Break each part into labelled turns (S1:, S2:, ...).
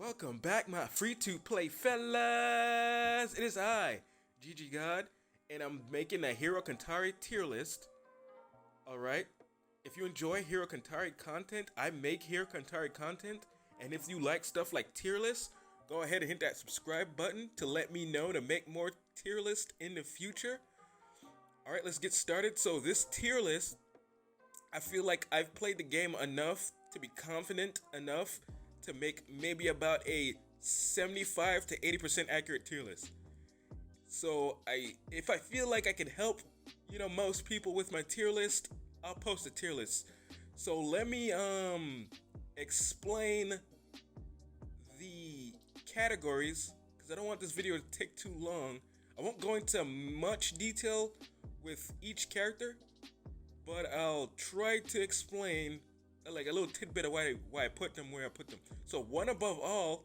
S1: Welcome back, my free-to-play fellas! It is I, Demi Gawd, and I'm making a Hero Cantare tier list. Alright? If you enjoy Hero Cantare content, I make Hero Cantare content, and if you like stuff like tier lists, go ahead and hit that subscribe button to let me know to make more tier lists in the future. Alright, let's get started. So this tier list, I feel like I've played the game enough to be confident enough to make maybe about a 75 to 80% accurate tier list. So if I feel like I can help, most people with my tier list, I'll post a tier list. So let me explain the categories because I don't want this video to take too long. I won't go into much detail with each character, but I'll try to explain like a little tidbit of why I put them where I put them. So one above all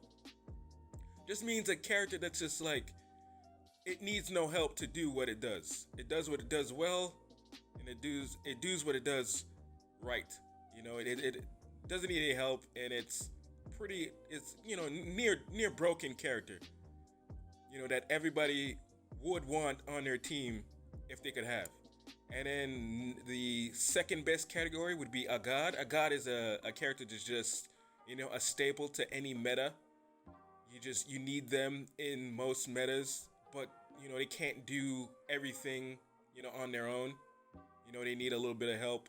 S1: just means a character that's just like, it needs no help to do what it does. It does what it does well, and it does what it does right. It doesn't need any help, and it's near broken character. That everybody would want on their team if they could have. And then the second best category would be a god. A god is a character that's just, a staple to any meta. You need them in most metas, but, they can't do everything, on their own. They need a little bit of help.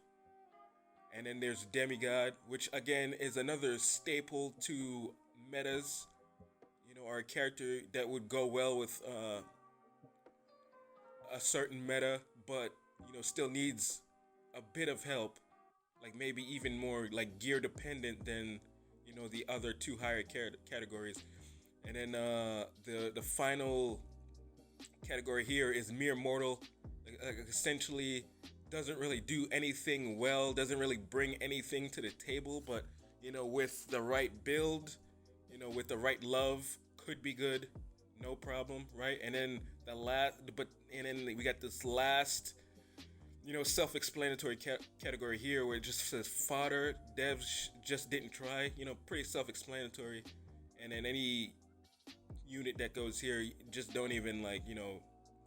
S1: And then there's Demi Gawd, which again is another staple to metas, or a character that would go well with a certain meta, but still needs a bit of help, like maybe even more like gear dependent than the other two higher categories. And then the final category here is mere mortal. Essentially doesn't really do anything well, doesn't really bring anything to the table, but with the right build, with the right love, could be good, no problem, right? And then we got this last self-explanatory category here where it just says fodder. Devs just didn't try. Pretty self-explanatory. And then any unit that goes here, just don't even try.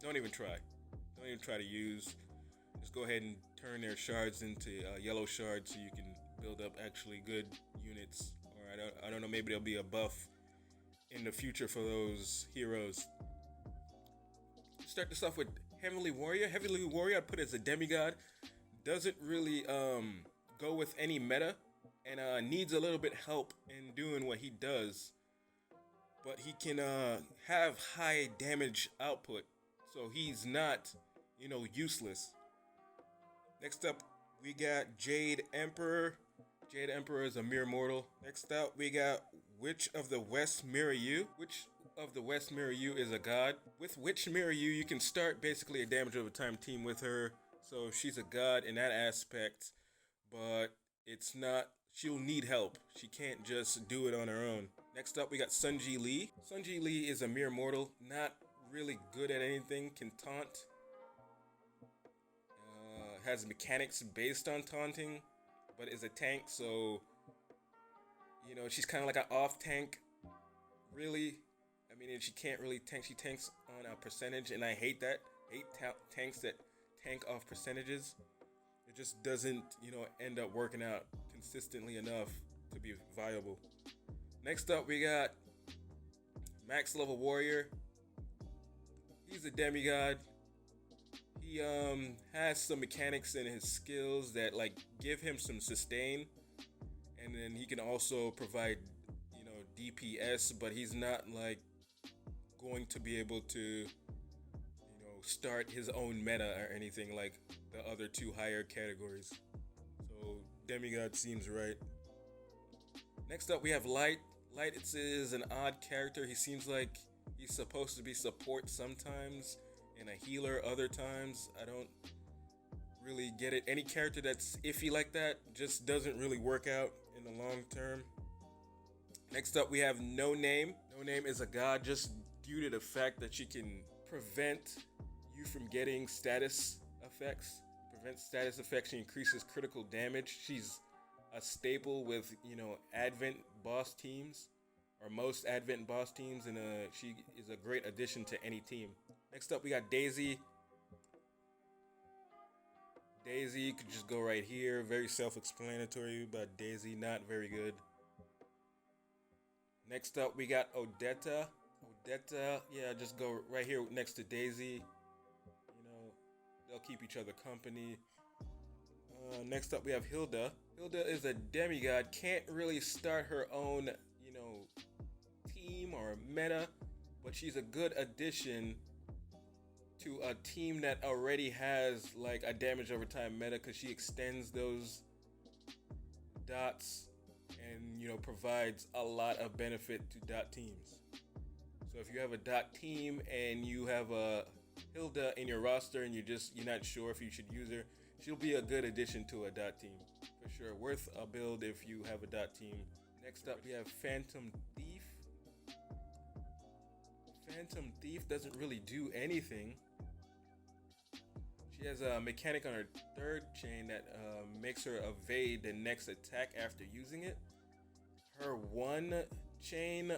S1: Don't even try to use. Just go ahead and turn their shards into yellow shards so you can build up actually good units. Or I don't know, maybe there'll be a buff in the future for those heroes. Start this off with Heavenly Warrior. Heavenly Warrior, I put as a demigod. Doesn't really go with any meta, and needs a little bit help in doing what he does. But he can have high damage output, so he's not, useless. Next up, we got Jade Emperor. Jade Emperor is a mere mortal. Next up, we got Witch of the West Mirror You. Witch of the West Mirror You is a god. With Witch Mirror You, you can start basically a damage over time team with her. So she's a god in that aspect, but she'll need help. She can't just do it on her own. Next up, we got Sunji Lee. Sunji Lee is a mere mortal, not really good at anything, can taunt. Has mechanics based on taunting, but is a tank, so she's kind of like an off tank, really. I mean, she can't really tank. She tanks on a percentage, and I hate that. Tanks that tank off percentages. It just doesn't, end up working out consistently enough to be viable. Next up, we got Max Level Warrior. He's a demigod. He has some mechanics in his skills that give him some sustain, and then he can also provide DPS, but he's not going to be able to start his own meta or anything like the other two higher categories. So demigod seems right. Next up, we have Light. Light is an odd character. He seems like he's supposed to be support sometimes and a healer other times. I don't really get it. Any character that's iffy like that just doesn't really work out in the long term. Next up, we have No Name. No Name is a god just due to the fact that she can prevent you from getting status effects. She increases critical damage. She's a staple with, Advent boss teams. or most Advent boss teams, and she is a great addition to any team. Next up, we got Daisy. Daisy could just go right here. Very self-explanatory, but Daisy not very good. Next up, we got Odetta. Odetta, yeah, just go right here next to Daisy. You know, they'll keep each other company. Next up, we have Hilda. Hilda is a demigod. Can't really start her own, team or meta, but she's a good addition to a team that already has like a damage over time meta because she extends those dots and provides a lot of benefit to dot teams. So if you have a dot team and you have a Hilda in your roster and you're not sure if you should use her, she'll be a good addition to a dot team for sure. Worth a build if you have a dot team. Next up, we have Phantom Thief. Phantom Thief doesn't really do anything. She has a mechanic on her third chain that makes her evade the next attack after using it. Her one chain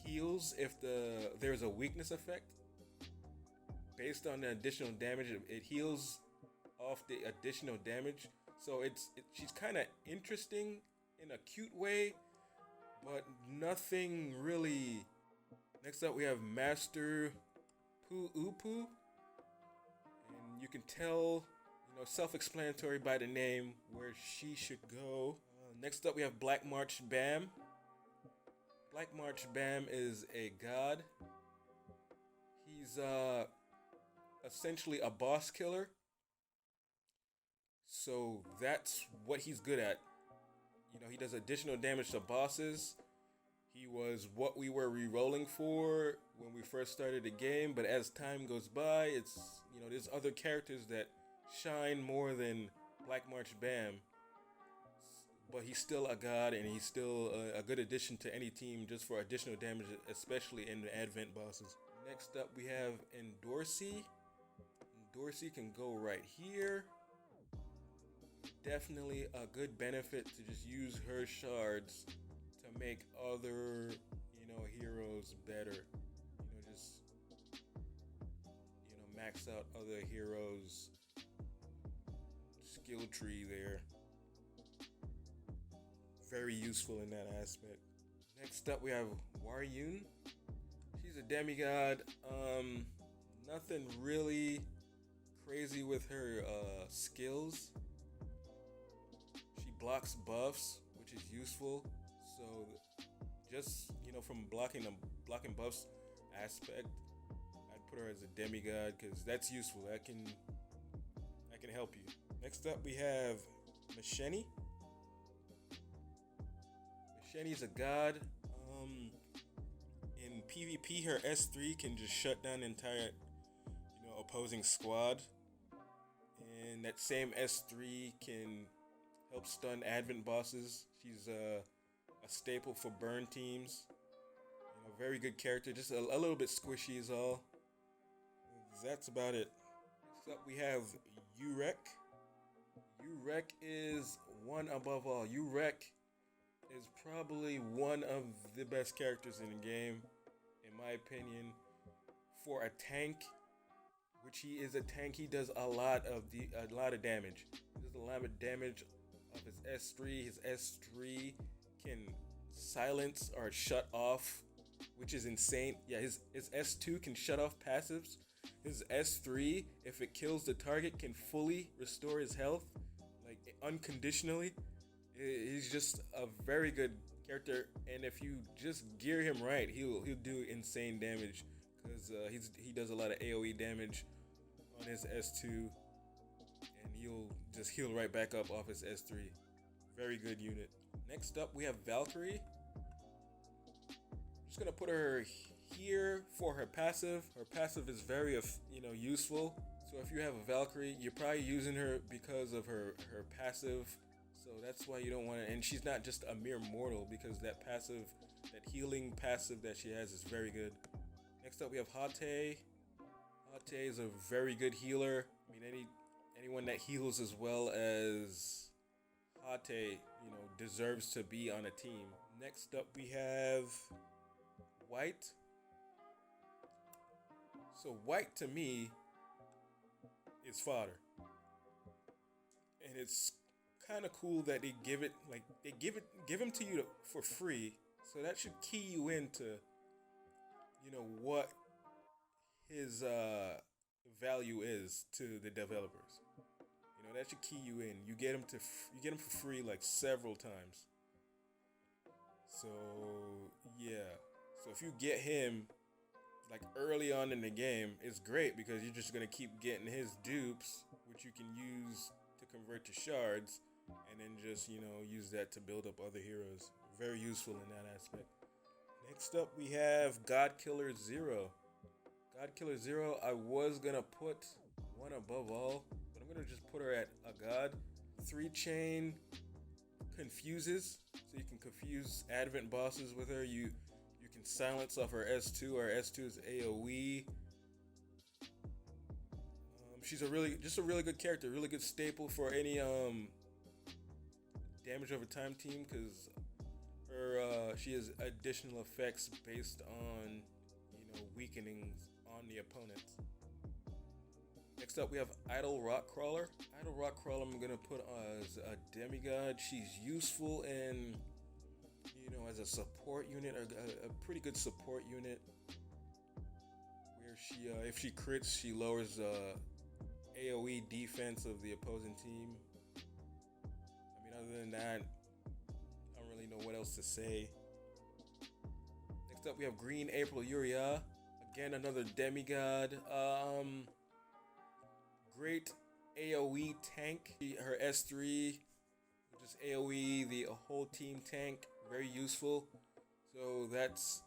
S1: heals if there's a weakness effect. Based on the additional damage, it heals off the additional damage. So she's kind of interesting in a cute way, but nothing really. Next up, we have Master Poo Upu. And you can tell, self-explanatory by the name where she should go. Next up, we have Black March Bam. Black March Bam is a god. He's essentially a boss killer. So that's what he's good at. He does additional damage to bosses. He was what we were re-rolling for when we first started the game, but as time goes by, it's there's other characters that shine more than Black March Bam. But he's still a god, and he's still a good addition to any team just for additional damage, especially in the Advent bosses. Next up, we have Endorsi. Endorsi can go right here. Definitely a good benefit to just use her shards to make other, heroes better. Just max out other heroes' skill tree there. Very useful in that aspect. Next up, we have Waryun. She's a demigod. Nothing really crazy with her skills. She blocks buffs, which is useful. So, just from blocking buffs aspect, I'd put her as a demigod because that's useful. That can help you. Next up, we have Masheni. Masheni's a god. In PvP, her S3 can just shut down the entire, opposing squad. And that same S3 can help stun Advent bosses. She's a staple for burn teams. Very good character. Just a little bit squishy is all. That's about it. Next up, we have Urek. Urek is one above all. Urek is probably one of the best characters in the game, in my opinion. For a tank, which he is a tank, he does a lot of damage. He does a lot of damage of his S3. His S3 can silence or shut off, which is insane. Yeah, his S2 can shut off passives. His S3, if it kills the target, can fully restore his health, like unconditionally. He's just a very good character, and if you just gear him right, he'll do insane damage because he does a lot of AoE damage on his S2, and he'll just heal right back up off his S3. Very good unit. Next up, we have Valkyrie. I'm just gonna put her here for her passive. Her passive is very useful. So if you have a Valkyrie, you're probably using her because of her passive. So that's why you don't want to, and she's not just a mere mortal because that healing passive that she has is very good. Next up, we have Hate. Hate is a very good healer. I mean, anyone that heals as well as Hate, deserves to be on a team. Next up, we have white. So white to me is fodder, and it's kind of cool that they give it like give him to you for free. So that should key you into what his value is to the developers. That should key you in. You get him for free like several times. So yeah. So if you get him like early on in the game, it's great because you're just gonna keep getting his dupes, which you can use to convert to shards, and then just use that to build up other heroes. Very useful in that aspect. Next up, we have God Killer Zero. God Killer Zero, I was gonna put one above all, but I'm gonna just put her at a god. 3-chain confuses, so you can confuse advent bosses with her. You can silence off her S2. Or S2 is AOE. She's a really good character, really good staple for any damage over time team because she has additional effects based on weakenings on the opponents. Next up, we have Idle Rockcrawler. Idle Rockcrawler, I'm gonna put as a Demi Gawd. She's useful in as a support unit, a pretty good support unit. Where she, if she crits, she lowers AOE defense of the opposing team. I mean, other than that, I don't really know what else to say. Next up, we have Green April Uriah. Again, another Demi Gawd. Great AOE tank. Her S3, which is AOE the whole team tank. Very useful. So that's,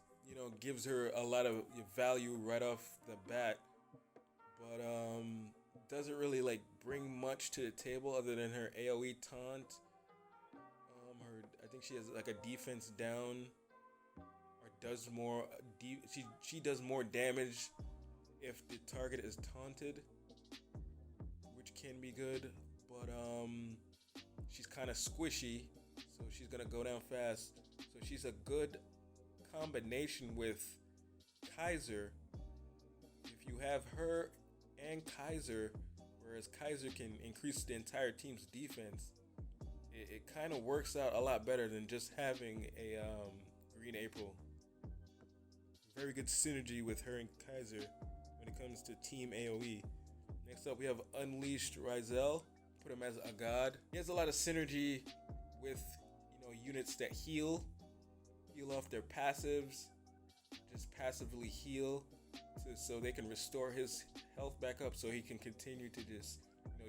S1: gives her a lot of value right off the bat. But doesn't really bring much to the table other than her AOE taunt. I think she has like a defense down, or does more. She does more damage if the target is taunted, which can be good. But she's kind of squishy, so she's gonna go down fast. So she's a good combination with Kaiser. If you have her and Kaiser, whereas Kaiser can increase the entire team's defense, it kind of works out a lot better than just having a Green April. Very good synergy with her and Kaiser when it comes to team AoE. Next up, we have Unleashed Rizel. Put him as a god. He has a lot of synergy with units that heal off their passives, just passively heal, so they can restore his health back up, so he can continue to just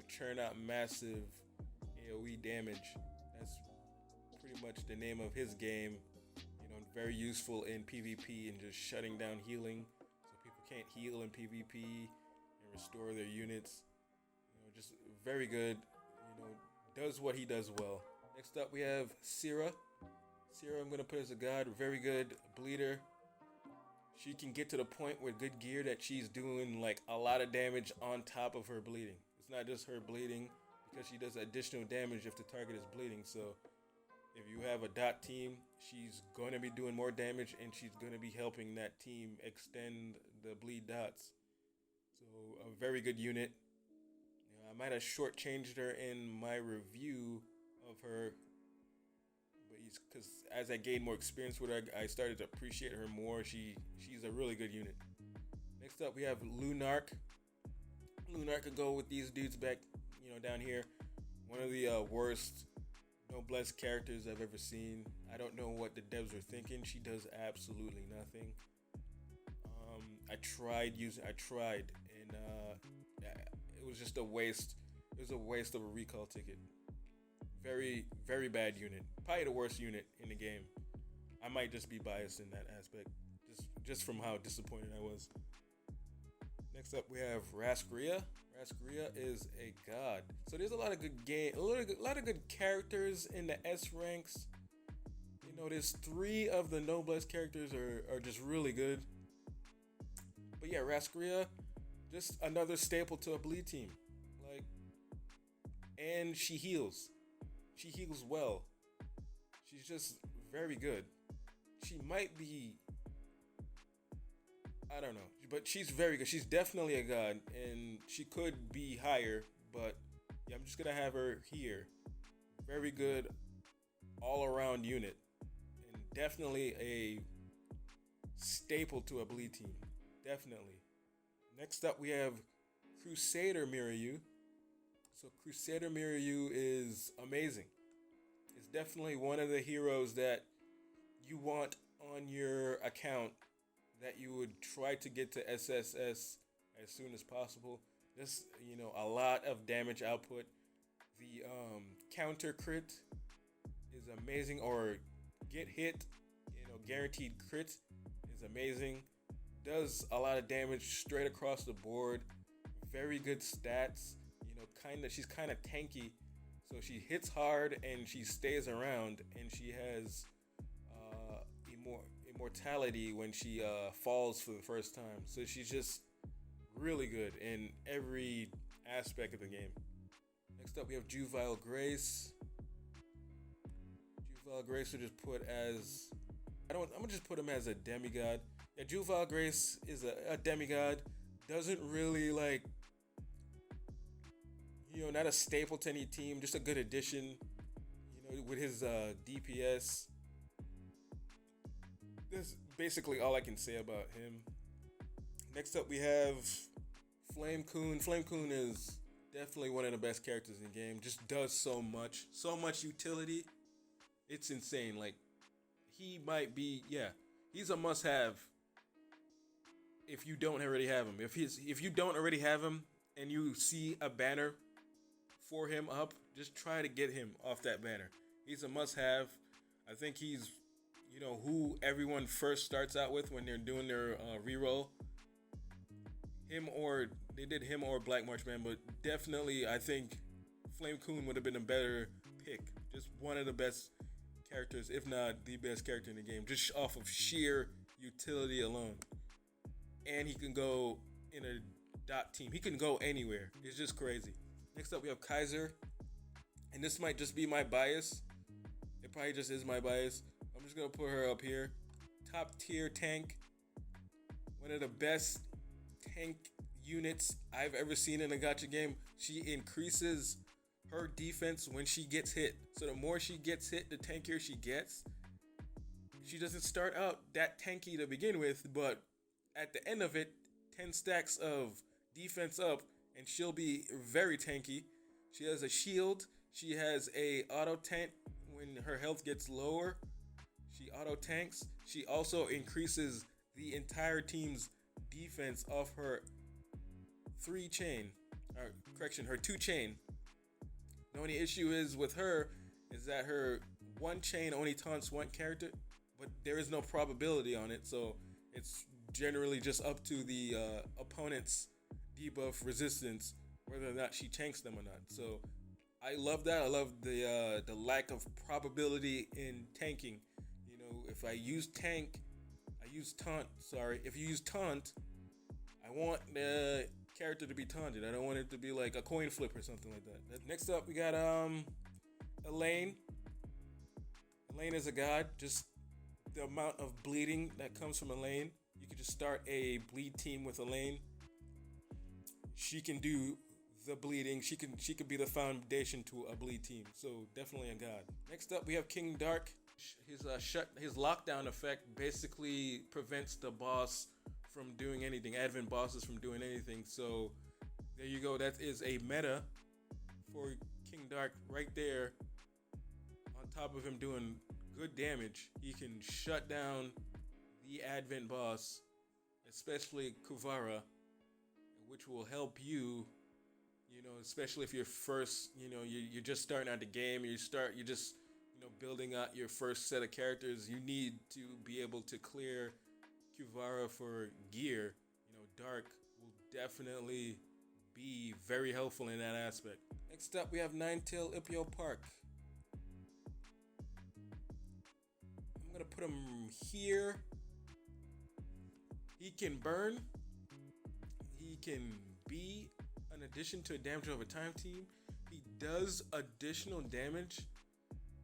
S1: churn out massive AoE damage. That's pretty much the name of his game. Very useful in PvP and just shutting down healing, so people can't heal in PvP and restore their units. Just very good. Does what he does well. Next up, we have Syrah. Syrah, I'm gonna put as a god. Very good bleeder. She can get to the point with good gear that she's doing a lot of damage on top of her bleeding. It's not just her bleeding, because she does additional damage if the target is bleeding. So if you have a dot team, she's going to be doing more damage, and she's going to be helping that team extend the bleed dots. So a very good unit. I might have shortchanged her in my review of her, but because as I gained more experience with her, I started to appreciate her more. She's a really good unit. Next up, we have Lunark. Lunark could go with these dudes back, down here. One of the worst noblesse characters I've ever seen. I don't know what the devs were thinking. She does absolutely nothing. I tried, and it was just a waste. It was a waste of a recall ticket. Very, very bad unit. Probably the worst unit in the game. I might just be biased in that aspect, just from how disappointed I was. Next up, we have Rascaria. Rascaria is a god. So there's a lot of good a lot of good characters in the S ranks. There's 3 of the noblesse characters are just really good. But yeah, Rascaria, just another staple to a bleed team. And she heals. She heals well. She's just very good. She might be I don't know, but she's very good. She's definitely a god, and she could be higher, but yeah, I'm just gonna have her here. Very good all around unit, and definitely a staple to a bleed team. Definitely. Next up, we have Crusader Mirror. So Crusader Mirror is amazing. It's definitely one of the heroes that you want on your account that you would try to get to SSS as soon as possible. Just, a lot of damage output. The counter crit is amazing, or get hit, guaranteed crit is amazing. Does a lot of damage straight across the board. Very good stats. She's kind of tanky, so she hits hard and she stays around, and she has immortality when she falls for the first time. So she's just really good in every aspect of the game. Next up, we have Jue Voile Grace. Jue Voile Grace will just put as I'm gonna just put him as a demigod. Yeah, Jue Voile Grace is a demigod. Doesn't really not a staple to any team, just a good addition. With his DPS. That's basically all I can say about him. Next up, we have Flame Coon. Flame Coon is definitely one of the best characters in the game. Just does so much utility. It's insane. He might be, he's a must-have if you don't already have him. If you don't already have him and you see a banner for him up, just try to get him off that banner. He's a must-have. I think he's, who everyone first starts out with when they're doing their reroll. They did him or Black Marchman, but definitely I think Flame Coon would have been a better pick. Just one of the best characters, if not the best character in the game, just off of sheer utility alone. And he can go in a dot team. He can go anywhere. It's just crazy. Next up, we have Kaiser. And this might just be my bias. It probably just is my bias. I'm just going to put her up here. Top tier tank. One of the best tank units I've ever seen in a gacha game. She increases her defense when she gets hit. So the more she gets hit, the tankier she gets. She doesn't start out that tanky to begin with, but at the end of it, 10 stacks of defense up, and she'll be very tanky. She has a shield. She has a auto tank when her health gets lower. She auto tanks. She also increases the entire team's defense off her her 2 chain. The only issue is with her is that her 1 chain only taunts 1 character, but there is no probability on it, so it's generally just up to the opponent's debuff resistance whether or not she tanks them or not. So I love that. I love the lack of probability in tanking. If I use taunt. If you use taunt, I want the character to be taunted. I don't want it to be like a coin flip or something like that. Next up, we got Elaine. Elaine is a god. Just the amount of bleeding that comes from Elaine. You could just start a bleed team with Elaine. She can do the bleeding. She could be the foundation to a bleed team. So definitely a god. Next up, we have King Dark. His lockdown effect basically prevents the boss from doing anything. Advent bosses from doing anything. So there you go. That is a meta for King Dark right there. On top of him doing good damage, he can shut down the Advent boss, especially Kuvara, which will help you. Especially if you're first, you're just starting out the game. You're just building out your first set of characters. You need to be able to clear Kuvara for gear. Dark will definitely be very helpful in that aspect. Next up, we have Ninetail Ipio Park. I'm gonna put him here. He can burn. He can be an addition to a damage over time team. He does additional damage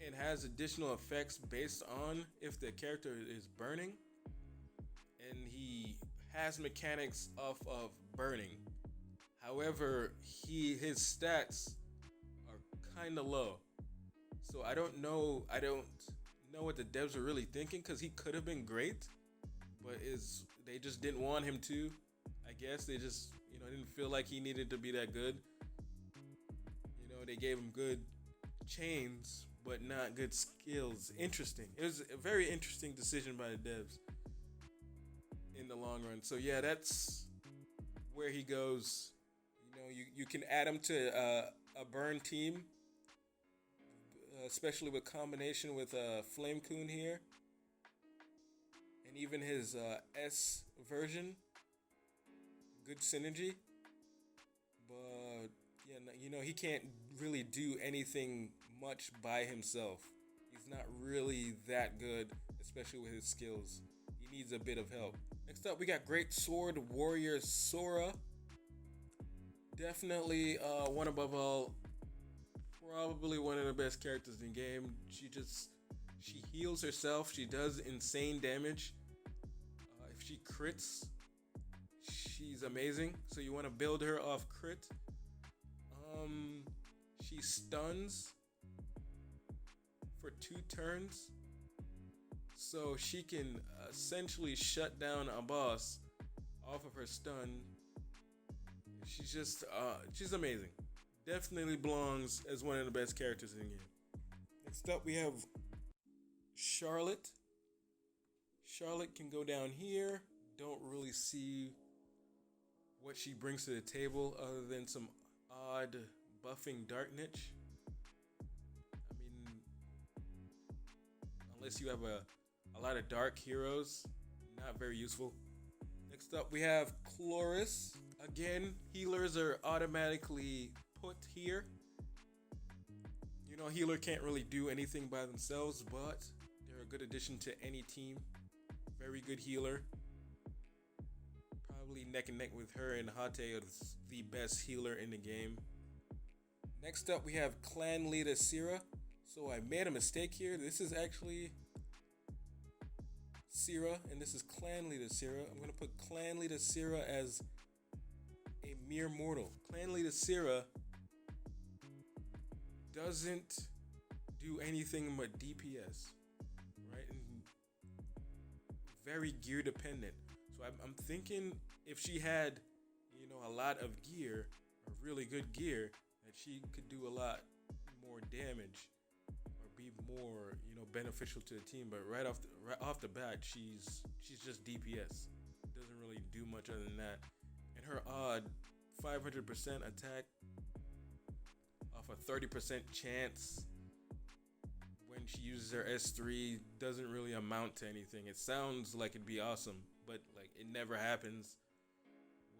S1: and has additional effects based on if the character is burning. And he has mechanics off of burning. However, his stats are kind of low. So I don't know what the devs were really thinking because he could have been great, but is they just didn't want him to. I guess they just didn't feel like he needed to be that good. They gave him good chains, but not good skills. Interesting. It was a very interesting decision by the devs in the long run. So yeah, that's where he goes. You can add him to a burn team, especially with combination with Flame Coon here, and even his S version. Good synergy, but yeah, he can't really do anything much by himself. He's not really that good, especially with his skills. He needs a bit of help. Next up, we got Great Sword Warrior Sora. Definitely one above all. Probably one of the best characters in the game. She heals herself. She does insane damage. If she crits, she's amazing. So you want to build her off crit. She stuns for 2 turns. So she can essentially shut down a boss off of her stun. She's amazing. Definitely belongs as one of the best characters in the game. Next up, we have Charlotte. Charlotte can go down here. Don't really see what she brings to the table other than some odd buffing dark niche. I mean, unless you have a lot of dark heroes, not very useful. Next up, we have Chloris. Again, healers are automatically put here. Healer can't really do anything by themselves, but they're a good addition to any team. Very good healer. Probably neck and neck with her and Hate is the best healer in the game. Next up, we have Clan Leader Sira. So I made a mistake here. This is actually Sira, and this is Clan Leader Sira. I'm going to put Clan Leader Sira as a mere mortal. Clan Leader Sira doesn't do anything but DPS, right? And very gear dependent. So I'm thinking if she had, a lot of gear, or really good gear, that she could do a lot more damage or be more, beneficial to the team. But right off the bat, she's just DPS. Doesn't really do much other than that. And her odd 500% attack off a 30% chance when she uses her S3 doesn't really amount to anything. It sounds like it'd be awesome, but it never happens.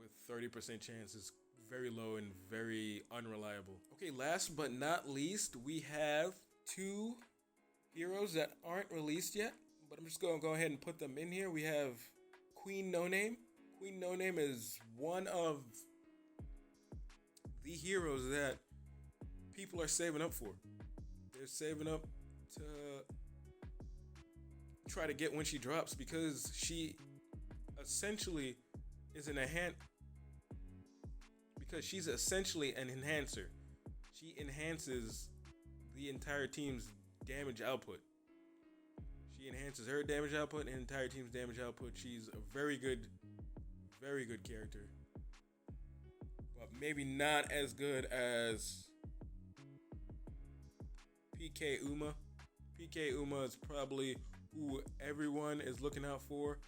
S1: With 30% chance, it's very low and very unreliable. Okay, last but not least, we have 2 heroes that aren't released yet, but I'm just going to go ahead and put them in here. We have Queen No Name. Queen No Name is one of the heroes that people are saving up for. They're saving up to try to get when she drops because she essentially is she's essentially an enhancer. She enhances the entire team's damage output. She enhances her damage output and the entire team's damage output. She's a very good character. But maybe not as good as PK Uma. PK Uma is probably who everyone is looking out for.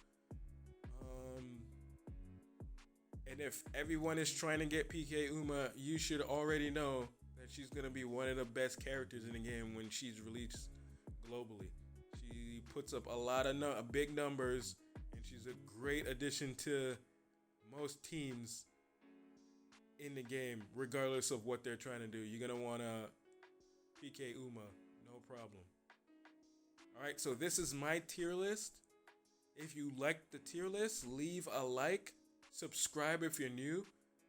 S1: And if everyone is trying to get PK Uma, you should already know that she's going to be one of the best characters in the game when she's released globally. She puts up a lot of big numbers, and she's a great addition to most teams in the game, regardless of what they're trying to do. You're going to want to PK Uma, no problem. All right, so this is my tier list. If you like the tier list, leave a like. Subscribe if you're new.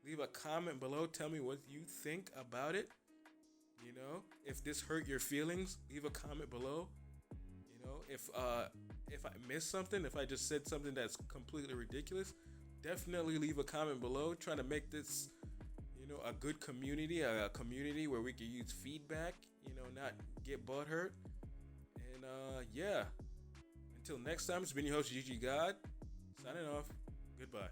S1: Leave a comment below. Tell me what you think about it. If this hurt your feelings, leave a comment below. If I missed something, if I just said something that's completely ridiculous, definitely leave a comment below. Trying to make this, a good community, a community where we can use feedback. Not get butt hurt. And yeah, until next time, it's been your host Gigi God signing off. Goodbye.